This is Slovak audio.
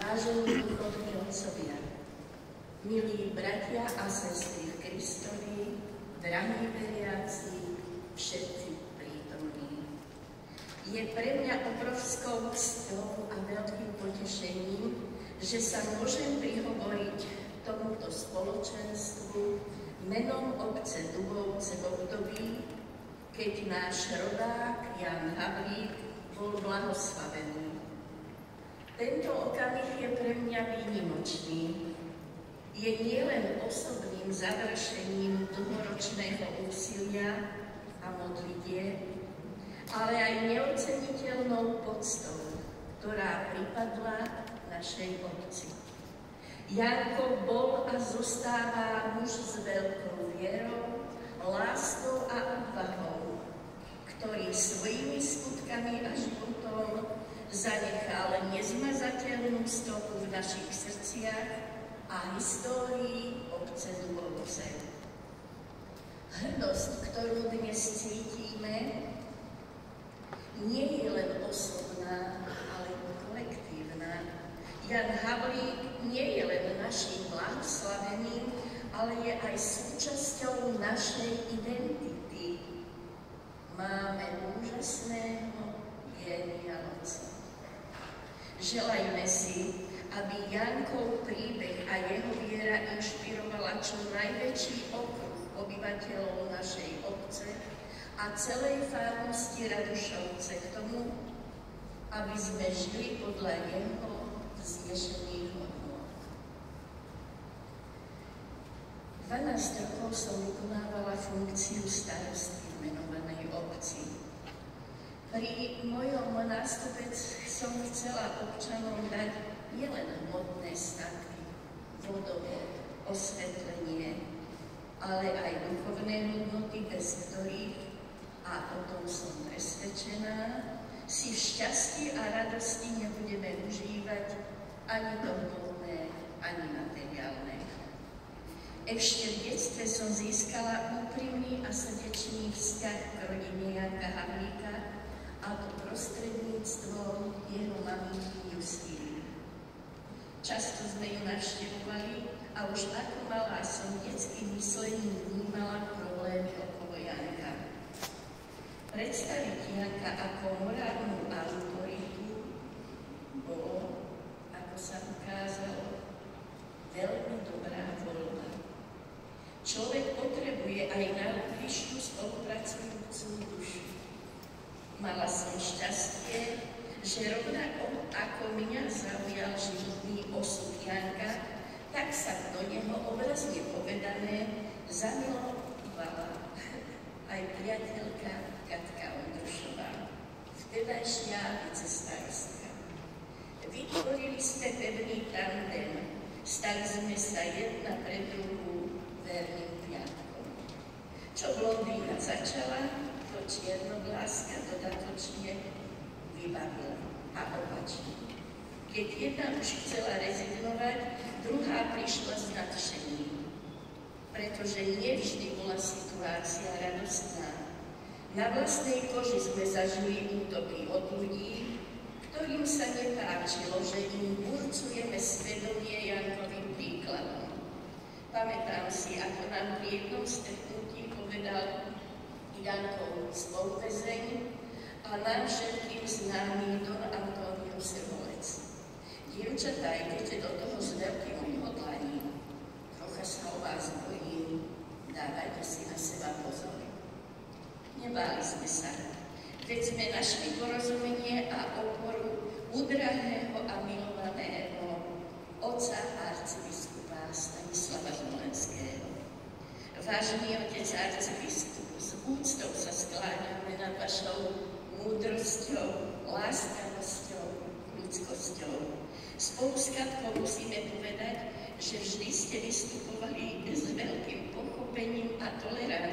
Vážení duchovní otcovia, milí bratia a sestry v Kristovi, drahí veriaci, všetci prítomní. Je pre mňa obrovskou cťou a veľkým potešením, že sa môžem prihovoriť tomuto spoločenstvu menom obce Dubovce v období, keď náš rodák Ján Havlík bol blahoslavený. Tento okamih je pre mňa výnimočný. Je nielen osobným završením dlhoročného úsilia a modlitieb, ale aj neoceniteľnou poctou, ktorá pripadla našej obci. Janko bol a zostáva muž s veľkou vierou, láskou a odvahou, ktorý svojimi skutkami a životom zanechal nezmazateľnú stopu v našich srdciach a histórii obce Dubovce. Hrdosť, ktorú dnes cítime, nie je len osobná, ale kolektívna. Ján Havlík nie je len naším blahoslaveným, ale je aj súčasťou našej identity. Máme úžasného génia otca. Želajme si, aby Jánkov príbeh a jeho viera inšpirovala čo najväčší okruh obyvateľov našej obce a celej farnosti Radušovce k tomu, aby sme žili podľa jeho vznešených hodnôt. 12 rokov som vykonávala funkciu starostky v menovanej obci. Pri mojom nástupe som chcela občanom dať nielen hmotné statky, vodovod, osvetlenie, ale aj duchovné hodnoty, bez ktorých, a o tom som presvedčená, si v šťastí a radosti nebudeme užívať ani to hmotné, ani materiálne. Ešte v detstve som získala úprimný a srdečný vzťah k rodine Janka Havlíka, a to prostredníctvom jeho maminky Justiny. Často sme ju navštevovali a už ako malá som detským myslením vnímala problémy okolo Janka. Predstaviť Janka ako morálnu autoritu bolo, ako sa ukázalo, veľmi dobrá voľba. Človek potrebuje aj najbližšiu spolupracujúcu dušu. Mala som šťastie, že rovnako ako mňa zaujal životný osud Janka, tak sa do neho obrazne povedané zamilovala aj priateľka Katka Ondrušová, vtedajšia vicestarostka. Vytvorili sme pevný tandem, stali sme sa jedna pre druhú verným priateľom. Čo blondína začala, to čiernovláska dodatočne vybavila a opačne. Keď jedna už chcela rezignovať, druhá prišla s nadšením, pretože nevždy bola situácia radostná. Na vlastnej koži sme zažili útoky od ľudí, ktorým sa nepáčilo, že im burcujeme svedomie Jankovým príkladom. Pamätám si, ako nám pri jednom stretnutí povedal Jankov spoluväzeň a nám všetkým známy Don Antonio Servolec. Dievčatá, idete do toho s veľkým odhodlaním. Trocha sa o vás bojím, dávajte si na seba pozor. Nebáli sme sa, veď sme našli porozumenie a oporu u drahého a milovaného otca arcibiskupa Stanislava Zvolenského. Vážený otec arcibiskup, s úctou sa skláňame nad vašou múdrosťou, láskavosťou, ľudskosťou. Spolu s Katkou musíme povedať, že vždy ste vystupovali s veľkým pochopením a toleranciou.